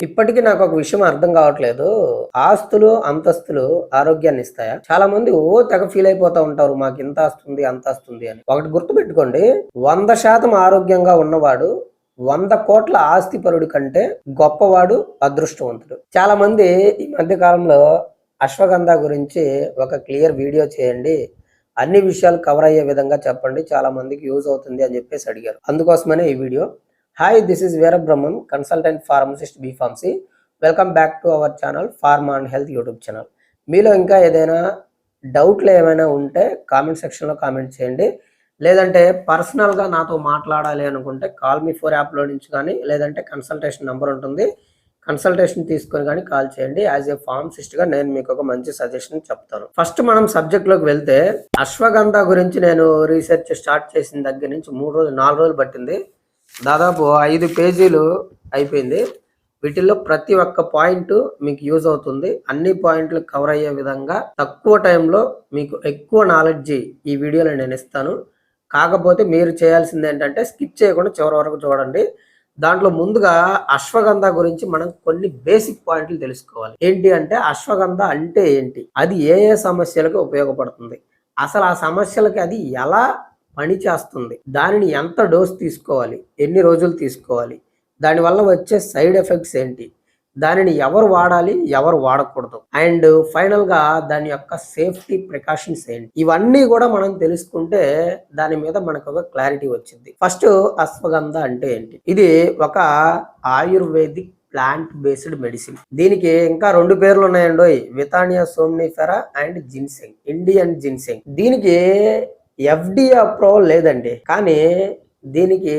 ఇప్పటికి నాకు ఒక విషయం అర్థం కావట్లేదు. ఆస్తులు, అంతస్తులు ఆరోగ్యాన్ని ఇస్తాయా? చాలా మంది తెగ ఫీల్ అయిపోతా ఉంటారు. మాకు ఇంత ఆస్తుంది, అంత ఆస్తుంది అని. ఒకటి గుర్తుపెట్టుకోండి. 100% ఆరోగ్యంగా ఉన్నవాడు 100 కోట్ల ఆస్తిపరుడి కంటే గొప్పవాడు, అదృష్టవంతుడు. చాలా మంది ఈ మధ్య కాలంలో అశ్వగంధ గురించి ఒక క్లియర్ వీడియో చేయండి. అన్ని విషయాలు కవర్ అయ్యే విధంగా చెప్పండి. చాలా మందికి యూజ్ అవుతుంది అని చెప్పేసి అడిగారు. అందుకోసమనే ఈ video. Hi, this is Veerabrahmam, consultant pharmacist B pharmacy. Welcome back to our channel pharma and health YouTube channel. మీలో ఇంకా ఏదైనా డౌట్లు ఏమైనా ఉంటే కామెంట్ సెక్షన్లో కామెంట్ చేయండి. లేదంటే పర్సనల్గా నాతో మాట్లాడాలి అనుకుంటే కాల్ మీ 4 యాప్లో నుంచి కానీ, లేదంటే కన్సల్టేషన్ నెంబర్ ఉంటుంది, కన్సల్టేషన్ తీసుకొని కానీ కాల్ చేయండి. యాజ్ ఏ ఫార్మసిస్ట్గా నేను మీకు ఒక మంచి సజెషన్ చెప్తాను. ఫస్ట్ మనం సబ్జెక్ట్లోకి వెళ్తే, అశ్వగంధ గురించి నేను రీసెర్చ్ స్టార్ట్ చేసిన దగ్గర నుంచి 4 రోజులు పట్టింది. దాదాపు 5 పేజీలు అయిపోయింది. వీటిల్లో ప్రతి ఒక్క పాయింట్ మీకు యూజ్ అవుతుంది. అన్ని పాయింట్లు కవర్ అయ్యే విధంగా తక్కువ టైంలో మీకు ఎక్కువ నాలెడ్జి ఈ వీడియోలో నేను ఇస్తాను. కాకపోతే మీరు చేయాల్సింది ఏంటంటే స్కిప్ చేయకుండా చివరి వరకు చూడండి. దాంట్లో ముందుగా అశ్వగంధ గురించి మనం కొన్ని బేసిక్ పాయింట్లు తెలుసుకోవాలి. ఏంటి అంటే అశ్వగంధ అంటే ఏంటి, అది ఏ ఏ సమస్యలకు ఉపయోగపడుతుంది, అసలు ఆ సమస్యలకి అది ఎలా పని చేస్తుంది, దానిని ఎంత డోస్ తీసుకోవాలి, ఎన్ని రోజులు తీసుకోవాలి, దానివల్ల వచ్చే సైడ్ ఎఫెక్ట్స్ ఏంటి, దానిని ఎవరు వాడాలి, ఎవరు వాడకూడదు, అండ్ ఫైనల్గా దాని యొక్క సేఫ్టీ ప్రికాషన్స్ ఏంటి, ఇవన్నీ కూడా మనం తెలుసుకుంటే దాని మీద మనకు ఒక క్లారిటీ వచ్చింది. ఫస్ట్ అశ్వగంధ అంటే ఏంటి? ఇది ఒక ఆయుర్వేదిక్ ప్లాంట్ బేస్డ్ మెడిసిన్. దీనికి ఇంకా 2 పేర్లు ఉన్నాయండి, వితానియా Somnifera and ginseng, Indian ginseng. దీనికి FDA అప్రూవల్ లేదండి, కానీ దీనికి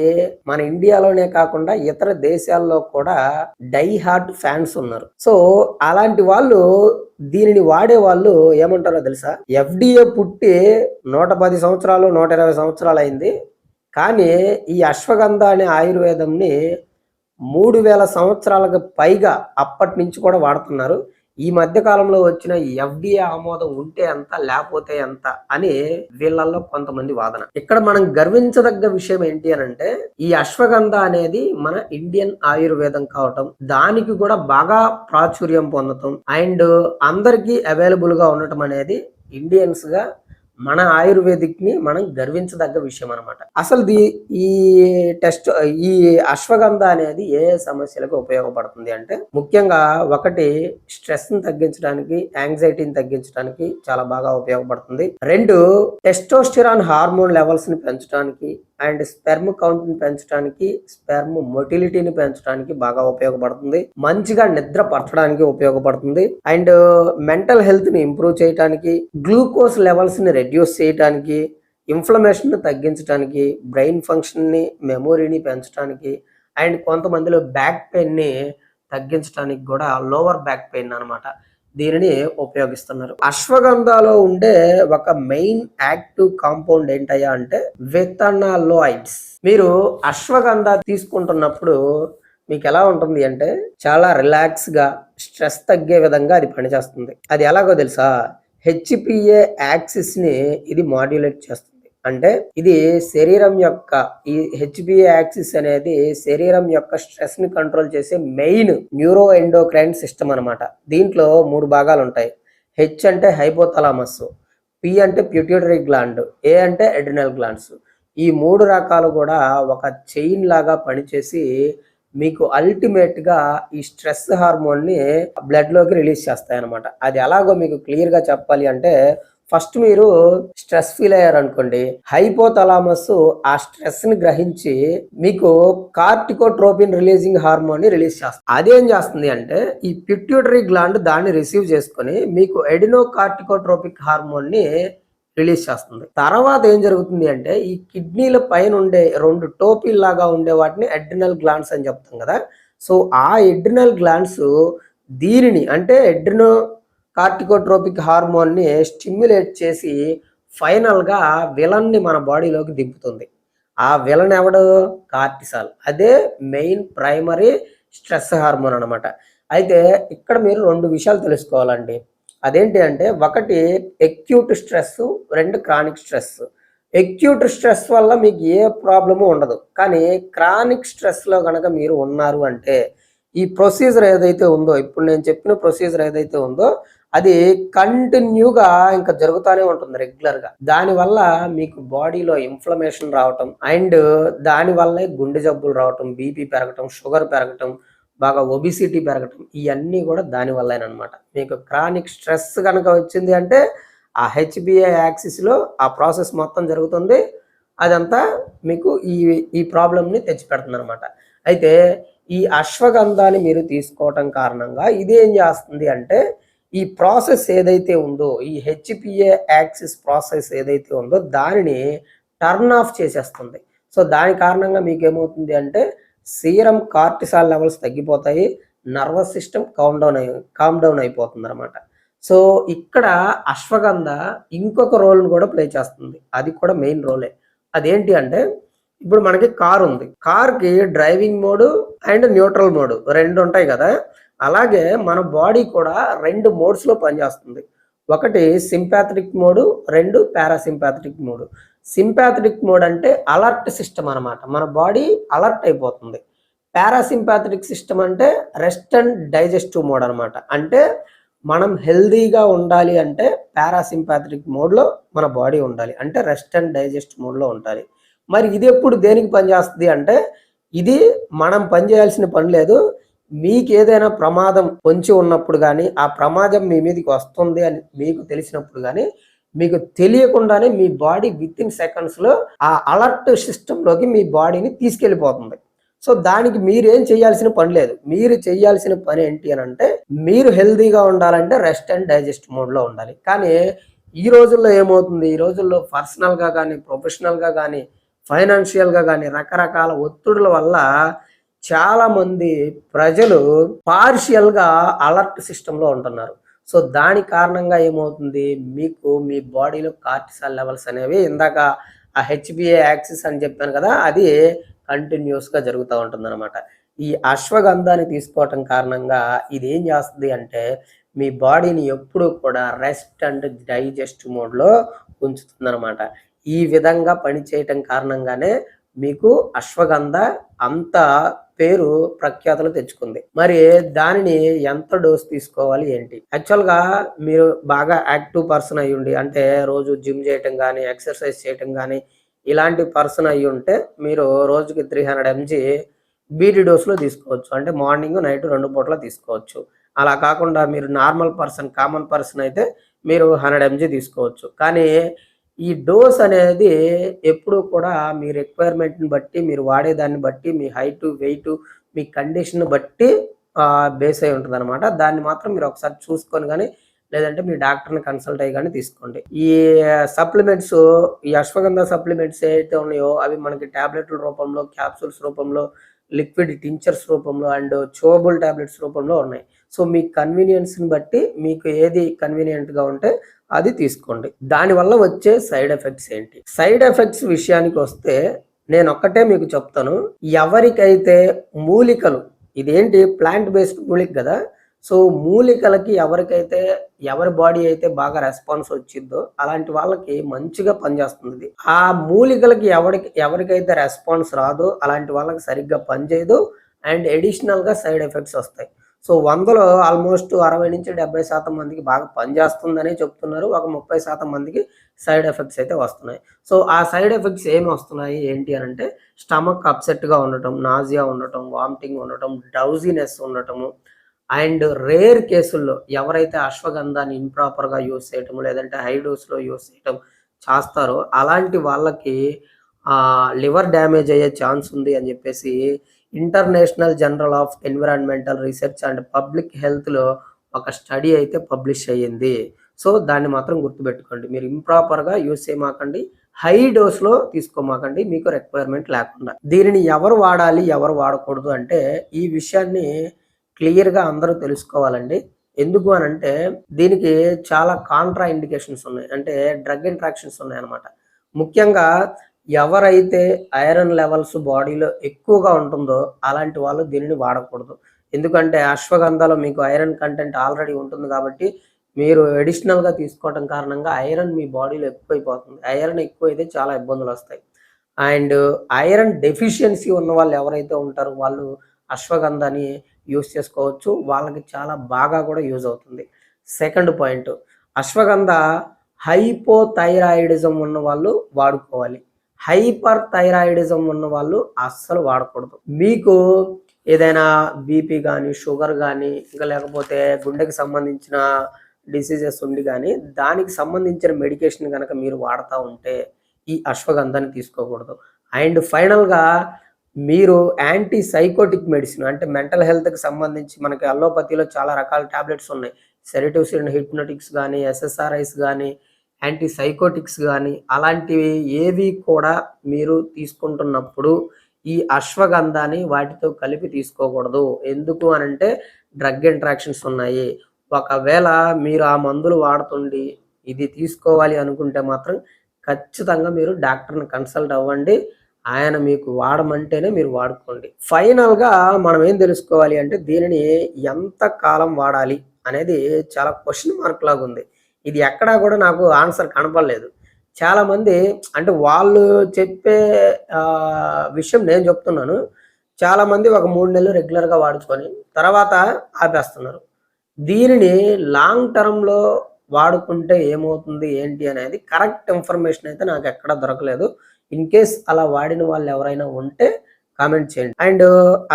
మన ఇండియాలోనే కాకుండా ఇతర దేశాల్లో కూడా డై హార్ట్ ఫ్యాన్స్ ఉన్నారు. సో అలాంటి వాళ్ళు దీనిని వాడే వాళ్ళు ఏమంటారో తెలుసా? FDA పుట్టి 110 సంవత్సరాలు 120 సంవత్సరాలు అయింది, కానీ ఈ అశ్వగంధ అనే ఆయుర్వేదంని 3000 సంవత్సరాలకు పైగా అప్పటి నుంచి కూడా వాడుతున్నారు. ఈ మధ్య కాలంలో వచ్చిన FDA ఆమోదం ఉంటే ఎంత, లేకపోతే ఎంత అని వీళ్ళల్లో కొంతమంది వాదన. ఇక్కడ మనం గర్వించదగ్గ విషయం ఏంటి అని అంటే, ఈ అశ్వగంధ అనేది మన ఇండియన్ ఆయుర్వేదం కావటం, దానికి కూడా బాగా ప్రాచుర్యం పొందటం, అండ్ అందరికీ అవైలబుల్ గా ఉండటం అనేది ఇండియన్స్ గా మన ఆయుర్వేదిక్ ని మనం గర్వించదగ్గ విషయం అనమాట. అసలు ఈ ఈ అశ్వగంధ అనేది ఏ సమస్యలకు ఉపయోగపడుతుంది అంటే, ముఖ్యంగా ఒకటి స్ట్రెస్ ని తగ్గించడానికి, యాంగ్జైటీని తగ్గించడానికి చాలా బాగా ఉపయోగపడుతుంది. 2 టెస్టోస్టిరాన్ హార్మోన్ లెవెల్స్ ని పెంచడానికి అండ్ స్పెర్మ్ కౌంట్ ని పెంచడానికి, స్పెర్మ్ మొటిలిటీని పెంచడానికి బాగా ఉపయోగపడుతుంది. మంచిగా నిద్ర పట్టడానికి ఉపయోగపడుతుంది. అండ్ మెంటల్ హెల్త్ ని ఇంప్రూవ్ చేయడానికి, గ్లూకోజ్ లెవెల్స్ ని రెడ్యూస్ చేయడానికి, ఇన్ఫ్లమేషన్ ని తగ్గించడానికి, బ్రెయిన్ ఫంక్షన్ ని, మెమొరీని పెంచడానికి, అండ్ కొంతమందిలో బ్యాక్ పెయిన్ ని తగ్గించడానికి కూడా, లోవర్ బ్యాక్ పెయిన్ అన్నమాట, దీనిని ఉపయోగిస్తున్నారు. అశ్వగంధలో ఉండే ఒక మెయిన్ యాక్టివ్ కాంపౌండ్ ఏంటయ్యా అంటే విథనాలోయిడ్స్. మీరు అశ్వగంధ తీసుకుంటున్నప్పుడు మీకు ఎలా ఉంటుంది అంటే, చాలా రిలాక్స్ గా స్ట్రెస్ తగ్గే విధంగా అది పనిచేస్తుంది. అది ఎలాగో తెలుసా? HPA యాక్సిస్ ని ఇది మాడ్యులేట్ చేస్తుంది. అంటే ఇది శరీరం యొక్క, ఈ HPA యాక్సిస్ అనేది శరీరం యొక్క స్ట్రెస్ ని కంట్రోల్ చేసే మెయిన్ న్యూరో ఎండోక్రైన్ సిస్టమ్ అనమాట. దీంట్లో 3 భాగాలు ఉంటాయి. H అంటే హైపోథలామస్, P అంటే ప్యూటిటరీ గ్లాండ్, A అంటే అడ్రినల్ గ్లాండ్స్. ఈ 3 రకాలు కూడా ఒక చైన్ లాగా పనిచేసి మీకు అల్టిమేట్ గా ఈ స్ట్రెస్ హార్మోన్ ని బ్లడ్ లోకి రిలీజ్ చేస్తాయి అనమాట. అది ఎలాగో మీకు క్లియర్ గా చెప్పాలి అంటే, ఫస్ట్ మీరు స్ట్రెస్ ఫీల్ అయ్యారు అనుకోండి, హైపోథలామస్ ఆ స్ట్రెస్ ని గ్రహించి మీకు కార్టికోట్రోపిన్ రిలీజింగ్ హార్మోన్ ని రిలీజ్ చేస్తుంది. అదేం చేస్తుంది అంటే, ఈ పిట్యూటరీ గ్లాండ్ దాన్ని రిసీవ్ చేసుకొని మీకు ఎడినో కార్టికోట్రోపిక్ హార్మోన్ ని రిలీజ్ చేస్తుంది. తర్వాత ఏం జరుగుతుంది అంటే, ఈ కిడ్నీల పైన ఉండే 2 టోపీల్ లాగా ఉండే వాటిని అడ్రినల్ గ్లాండ్స్ అని చెప్తాం కదా. సో ఆ అడ్రినల్ గ్లాండ్స్ దీనిని అంటే అడ్రినో కార్టికోట్రోపిక్ హార్మోన్ ని స్టిమ్యులేట్ చేసి ఫైనల్ గా విలన్ ని మన బాడీలోకి దింపుతుంది. ఆ విలన్ ఎవడు? కార్టిసాల్. అదే మెయిన్ ప్రైమరీ స్ట్రెస్ హార్మోన్ అనమాట. అయితే ఇక్కడ మీరు 2 విషయాలు తెలుసుకోవాలండి. అదేంటి అంటే, ఒకటి acute stress, 2 chronic stress. Acute stress వల్ల మీకు ఏ ప్రాబ్లము ఉండదు, కానీ క్రానిక్ స్ట్రెస్ లో కనుక మీరు ఉన్నారు అంటే, ఈ ప్రొసీజర్ ఏదైతే ఉందో, ఇప్పుడు నేను చెప్పిన ప్రొసీజర్ ఏదైతే ఉందో అది కంటిన్యూగా ఇంకా జరుగుతూనే ఉంటుంది రెగ్యులర్గా. దానివల్ల మీకు బాడీలో ఇన్ఫ్లమేషన్ రావటం అండ్ దానివల్లే గుండె జబ్బులు రావటం, బీపీ పెరగటం, షుగర్ పెరగటం, బాగా ఒబిసిటీ పెరగటం, ఇవన్నీ కూడా దానివల్లేనమాట. మీకు క్రానిక్ స్ట్రెస్ కనుక వచ్చింది అంటే ఆ హెచ్బిఏ యాక్సిస్లో ఆ ప్రాసెస్ మొత్తం జరుగుతుంది. అదంతా మీకు ఈ ఈ ప్రాబ్లమ్ని తెచ్చిపెడుతుంది అనమాట. అయితే ఈ అశ్వగంధాన్ని మీరు తీసుకోవటం కారణంగా ఇదేం చేస్తుంది అంటే ఈ ప్రాసెస్ ఏదైతే ఉందో, ఈ హెచ్పిఏ యాక్సిస్ ప్రాసెస్ ఏదైతే ఉందో దానిని టర్న్ ఆఫ్ చేసేస్తుంది. సో దాని కారణంగా మీకు ఏమవుతుంది అంటే సీరం కార్టిసాల్ లెవెల్స్ తగ్గిపోతాయి, నర్వస్ సిస్టమ్ కామ్ డౌన్ అయిపోతుంది అనమాట. సో ఇక్కడ అశ్వగంధ ఇంకొక రోల్ని కూడా ప్లే చేస్తుంది. అది కూడా మెయిన్ రోలే. అదేంటి అంటే ఇప్పుడు మనకి కార్ ఉంది. కార్కి driving mode and neutral mode 2 ఉంటాయి కదా. అలాగే మన బాడీ కూడా 2 మోడ్స్లో పనిచేస్తుంది. ఒకటి sympathetic mode, 2 parasympathetic mode. Sympathetic mode అంటే అలర్ట్ సిస్టమ్ అనమాట. మన బాడీ అలర్ట్ అయిపోతుంది. పారాసింపాథటిక్ సిస్టమ్ అంటే రెస్ట్ అండ్ డైజెస్టివ్ మోడ్ అనమాట. అంటే మనం హెల్దీగా ఉండాలి అంటే పారాసింపాథటిక్ మోడ్లో మన బాడీ ఉండాలి, అంటే రెస్ట్ అండ్ డైజెస్ట్ మోడ్లో ఉండాలి. మరి ఇది ఎప్పుడు దేనికి పనిచేస్తుంది అంటే ఇది మనం పని చేయాల్సిన పని లేదు. మీకు ఏదైనా ప్రమాదం పొంచి ఉన్నప్పుడు కానీ, ఆ ప్రమాదం మీ మీదకి వస్తుంది అని మీకు తెలిసినప్పుడు కానీ, మీకు తెలియకుండానే మీ బాడీ విత్ ఇన్ సెకండ్స్లో ఆ అలర్ట్ సిస్టంలోకి మీ బాడీని తీసుకెళ్ళిపోతుంది. సో దానికి మీరేం చేయాల్సిన పని లేదు. మీరు చేయాల్సిన పని ఏంటి అని అంటే మీరు హెల్దీగా ఉండాలంటే రెస్ట్ అండ్ డైజెస్ట్ మోడ్లో ఉండాలి. కానీ ఈ రోజుల్లో ఏమవుతుంది, ఈ రోజుల్లో పర్సనల్గా కానీ, ప్రొఫెషనల్గా కానీ, ఫైనాన్షియల్గా కానీ రకరకాల ఒత్తిడుల వల్ల చాలామంది ప్రజలు పార్షియల్గా అలర్ట్ సిస్టంలో ఉంటున్నారు. సో దాని కారణంగా ఏమవుతుంది, మీకు మీ బాడీలో కార్టిసాల్ లెవెల్స్ అనేవి ఇందాక ఆ హెచ్బిఏ యాక్సిస్ అని చెప్పాను కదా, అది కంటిన్యూస్గా జరుగుతూ ఉంటుంది అనమాట. ఈ అశ్వగంధాన్ని తీసుకోవటం కారణంగా ఇది ఏం చేస్తుంది అంటే మీ బాడీని ఎప్పుడూ కూడా రెస్ట్ అండ్ డైజెస్ట్ మోడ్లో ఉంచుతుంది అనమాట. ఈ విధంగా పనిచేయటం కారణంగానే మీకు అశ్వగంధ అంత పేరు ప్రఖ్యాతలు తెచ్చుకుంది. మరి దానిని ఎంత డోస్ తీసుకోవాలి ఏంటి? యాక్చువల్గా మీరు బాగా యాక్టివ్ పర్సన్ అయ్యి ఉండి, అంటే రోజు జిమ్ చేయటం కానీ, ఎక్సర్సైజ్ చేయటం కానీ ఇలాంటి పర్సన్ అయ్యి ఉంటే మీరు రోజుకి 300 mg బీటీ డోస్లో తీసుకోవచ్చు. అంటే మార్నింగ్ నైట్ 2 పూటలు తీసుకోవచ్చు. అలా కాకుండా మీరు నార్మల్ పర్సన్, కామన్ పర్సన్ అయితే మీరు 100 mg తీసుకోవచ్చు. కానీ ఈ డోస్ అనేది ఎప్పుడు కూడా మీ రిక్వైర్మెంట్ని బట్టి, మీరు వాడేదాన్ని బట్టి, మీ హైటు, వెయిట్, మీ కండిషన్ బట్టి బేస్ అయి ఉంటుంది అనమాట. దాన్ని మాత్రం మీరు ఒకసారి చూసుకొని కానీ, లేదంటే మీ డాక్టర్ని కన్సల్ట్ అయ్యి కానీ తీసుకోండి. ఈ సప్లిమెంట్స్, ఈ అశ్వగంధ సప్లిమెంట్స్ ఏవైతే ఉన్నాయో అవి మనకి ట్యాబ్లెట్ల రూపంలో, క్యాప్సూల్స్ రూపంలో, లిక్విడ్ టించర్స్ రూపంలో అండ్ చూవబుల్ టాబ్లెట్స్ రూపంలో ఉన్నాయి. సో మీ కన్వీనియన్స్ని బట్టి మీకు ఏది కన్వీనియంట్గా ఉంటే అది తీసుకోండి. దానివల్ల వచ్చే సైడ్ ఎఫెక్ట్స్ ఏంటి? సైడ్ ఎఫెక్ట్స్ విషయానికి వస్తే నేను ఒక్కటే మీకు చెప్తాను. ఎవరికైతే మూలికలు, ఇదేంటి ప్లాంట్ బేస్డ్ మూలిక కదా, సో మూలికలకి ఎవరికైతే ఎవరి బాడీ అయితే బాగా రెస్పాన్స్ వచ్చిందో అలాంటి వాళ్ళకి మంచిగా పనిచేస్తుంది. ఆ మూలికలకి ఎవరికైతే రెస్పాన్స్ రాదో అలాంటి వాళ్ళకి సరిగ్గా పనిచేయదు అండ్ అడిషనల్గా సైడ్ ఎఫెక్ట్స్ వస్తాయి. సో 100లో ఆల్మోస్ట్ 60 నుంచి 70% మందికి బాగా పనిచేస్తుందని చెప్తున్నారు. ఒక 30% మందికి సైడ్ ఎఫెక్ట్స్ అయితే వస్తున్నాయి. సో ఆ సైడ్ ఎఫెక్ట్స్ ఏమి వస్తున్నాయి ఏంటి అని అంటే స్టమక్ అప్సెట్గా ఉండటం, నాజియా ఉండటం, వామిటింగ్ ఉండటం, డ్రౌజీనెస్ ఉండటము అండ్ రేర్ కేసుల్లో ఎవరైతే అశ్వగంధాన్ని ఇంప్రాపర్గా యూస్ చేయటం, లేదంటే హై డోస్లో యూస్ చేయటం చేస్తారో అలాంటి వాళ్ళకి లివర్ డ్యామేజ్ అయ్యే ఛాన్స్ ఉంది అని చెప్పేసి international journal of environmental research and public హెల్త్లో ఒక స్టడీ అయితే పబ్లిష్ అయ్యింది. సో దాన్ని మాత్రం గుర్తుపెట్టుకోండి. మీరు ఇంప్రాపర్గా యూస్ చేయమాకండి, హై డోస్లో తీసుకోమాకండి మీకు రిక్వైర్మెంట్ లేకుండా. దీనిని ఎవరు వాడాలి, ఎవరు వాడకూడదు అంటే ఈ విషయాన్ని క్లియర్గా అందరూ తెలుసుకోవాలండి. ఎందుకు అని అంటే దీనికి చాలా కాంట్రా ఇండికేషన్స్ ఉన్నాయి, అంటే డ్రగ్ ఇంట్రాక్షన్స్ ఉన్నాయన్నమాట. ముఖ్యంగా ఎవరైతే ఐరన్ లెవెల్స్ బాడీలో ఎక్కువగా ఉంటుందో అలాంటి వాళ్ళు దీనిని వాడకూడదు. ఎందుకంటే అశ్వగంధాలో మీకు ఐరన్ కంటెంట్ ఆల్రెడీ ఉంటుంది కాబట్టి మీరు అడిషనల్గా తీసుకోవడం కారణంగా ఐరన్ మీ బాడీలో ఎక్కువైపోతుంది. ఐరన్ ఎక్కువైతే చాలా ఇబ్బందులు వస్తాయి. అండ్ ఐరన్ డెఫిషియన్సీ ఉన్న వాళ్ళు ఎవరైతే ఉంటారో వాళ్ళు అశ్వగంధాని యూజ్ చేసుకోవచ్చు. వాళ్ళకి చాలా బాగా కూడా యూజ్ అవుతుంది. సెకండ్ పాయింట్, అశ్వగంధ హైపోథైరాయిడిజం ఉన్న వాళ్ళు వాడుకోవాలి. హైపర్ థైరాయిడిజం ఉన్న వాళ్ళు అస్సలు వాడకూడదు. మీకు ఏదైనా బీపీ కానీ, షుగర్ కానీ, ఇంకా లేకపోతే గుండెకి సంబంధించిన డిసీజెస్ ఉండి కానీ, దానికి సంబంధించిన మెడికేషన్ కనుక మీరు వాడుతూ ఉంటే ఈ అశ్వగంధాన్ని తీసుకోకూడదు. అండ్ ఫైనల్గా మీరు యాంటీ సైకోటిక్ మెడిసిన్ అంటే మెంటల్ హెల్త్కి సంబంధించి మనకి అల్లోపతిలో చాలా రకాల టాబ్లెట్స్ ఉన్నాయి. సెడేటివ్స్ అండ్ హిప్నోటిక్స్ కానీ, ఎస్ఎస్ఆర్ఐస్ కానీ, యాంటీ సైకోటిక్స్ కానీ, అలాంటివి ఏవి కూడా మీరు తీసుకుంటున్నప్పుడు ఈ అశ్వగంధాన్ని వాటితో కలిపి తీసుకోకూడదు. ఎందుకు అనంటే డ్రగ్ ఇంట్రాక్షన్స్ ఉన్నాయి. ఒకవేళ మీరు ఆ మందులు వాడుతుండి ఇది తీసుకోవాలి అనుకుంటే మాత్రం ఖచ్చితంగా మీరు డాక్టర్ని కన్సల్ట్ అవ్వండి. ఆయన మీకు వాడమంటేనే మీరు వాడుకోండి. ఫైనల్గా మనం ఏం తెలుసుకోవాలి అంటే దీనిని ఎంత కాలం వాడాలి అనేది చాలా క్వశ్చన్ మార్క్ లాగా ఉంది. ఇది ఎక్కడా కూడా నాకు ఆన్సర్ కనపడలేదు. చాలామంది అంటే వాళ్ళు చెప్పే విషయం నేను చెప్తున్నాను. చాలామంది ఒక 3 నెలలు రెగ్యులర్గా వాడుకొని తర్వాత ఆపేస్తున్నారు. దీనిని లాంగ్ టర్మ్‌లో వాడుకుంటే ఏమవుతుంది ఏంటి అనేది కరెక్ట్ ఇన్ఫర్మేషన్ అయితే నాకు ఎక్కడ దొరకలేదు. ఇన్ కేస్ అలా వాడిన వాళ్ళు ఎవరైనా ఉంటే కామెంట్ చేయండి. అండ్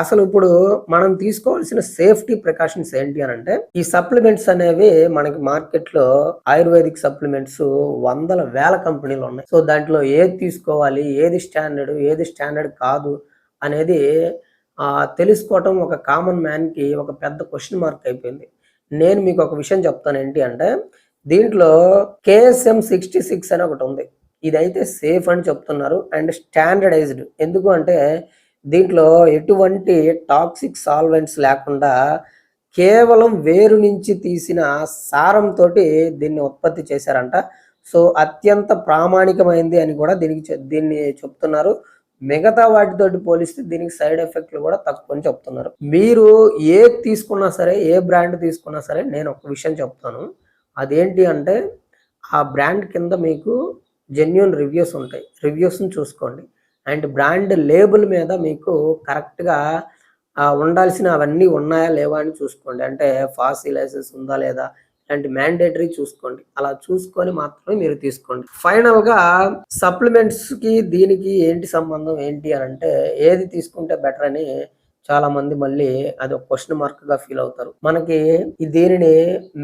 అసలు ఇప్పుడు మనం తీసుకోవాల్సిన సేఫ్టీ ప్రికాషన్స్ ఏంటి అని అంటే ఈ సప్లిమెంట్స్ అనేవి మనకి మార్కెట్లో ఆయుర్వేదిక్ సప్లిమెంట్స్ వందల వేల కంపెనీలు ఉన్నాయి. సో దాంట్లో ఏది తీసుకోవాలి, ఏది స్టాండర్డ్ కాదు అనేది తెలుసుకోవటం ఒక కామన్ మ్యాన్కి ఒక పెద్ద క్వశ్చన్ మార్క్ అయిపోయింది. నేను మీకు ఒక విషయం చెప్తాను ఏంటి అంటే దీంట్లో KSM 66 అని ఒకటి ఉంది. ఇదైతే సేఫ్ అని చెప్తున్నారు అండ్ స్టాండర్డైజ్డ్. ఎందుకు అంటే దీంట్లో ఎటువంటి టాక్సిక్ సాల్వెంట్స్ లేకుండా కేవలం వేరు నుంచి తీసిన సారంతో దీన్ని ఉత్పత్తి చేశారంట. సో అత్యంత ప్రామాణికమైంది అని కూడా దీన్ని చెప్తున్నారు. మిగతా వాటితోటి పోలిస్తే దీనికి సైడ్ ఎఫెక్ట్లు కూడా తక్కువ అని చెప్తున్నారు. మీరు ఏది తీసుకున్నా సరే, ఏ బ్రాండ్ తీసుకున్నా సరే నేను ఒక విషయం చెప్తాను. అదేంటి అంటే ఆ బ్రాండ్ కింద మీకు జెన్యూన్ రివ్యూస్ ఉంటాయి. రివ్యూస్ని చూసుకోండి. అండ్ బ్రాండ్ లేబుల్ మీద మీకు కరెక్ట్గా ఉండాల్సిన అవన్నీ ఉన్నాయా లేవా అని చూసుకోండి. అంటే ఫాసీ లైసెన్స్ ఉందా లేదా ఇలాంటి మ్యాండేటరీ చూసుకోండి. అలా చూసుకొని మాత్రమే మీరు తీసుకోండి. ఫైనల్గా సప్లిమెంట్స్కి దీనికి ఏంటి సంబంధం ఏంటి అని అంటే ఏది తీసుకుంటే బెటర్ అని చాలా మంది మళ్ళీ అది ఒక క్వశ్చన్ మార్క్గా ఫీల్ అవుతారు. మనకి దీనిని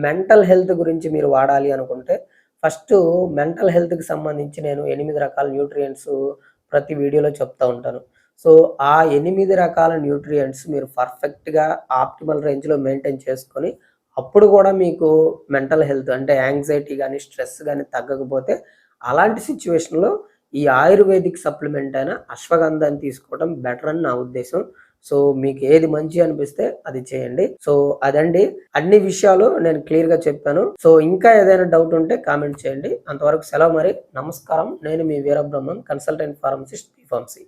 మెంటల్ హెల్త్ గురించి మీరు వాడాలి అనుకుంటే ఫస్ట్ మెంటల్ హెల్త్కి సంబంధించి నేను 8 రకాల న్యూట్రియంట్స్ ప్రతి వీడియోలో చెప్తా ఉంటాను. సో ఆ 8 రకాల న్యూట్రియంట్స్ మీరు పర్ఫెక్ట్గా ఆప్టిమల్ రేంజ్లో మెయింటైన్ చేసుకొని అప్పుడు కూడా మీకు మెంటల్ హెల్త్ అంటే యాంగ్జైటీ కానీ స్ట్రెస్ కానీ తగ్గకపోతే అలాంటి సిచ్యువేషన్లో ఈ ఆయుర్వేదిక్ సప్లిమెంట్ అయిన అశ్వగంధాన్ని తీసుకోవడం బెటర్ అని నా ఉద్దేశం. సో మీకు ఏది మంచి అనిపిస్తే అది చేయండి. సో అదండి, అన్ని విషయాలు నేను క్లియర్గా చెప్పాను. సో ఇంకా ఏదైనా డౌట్ ఉంటే కామెంట్ చేయండి. అంతవరకు సెలవు మరి. నమస్కారం. నేను మీ Veerabrahmam, consultant pharmacist, B pharmacy.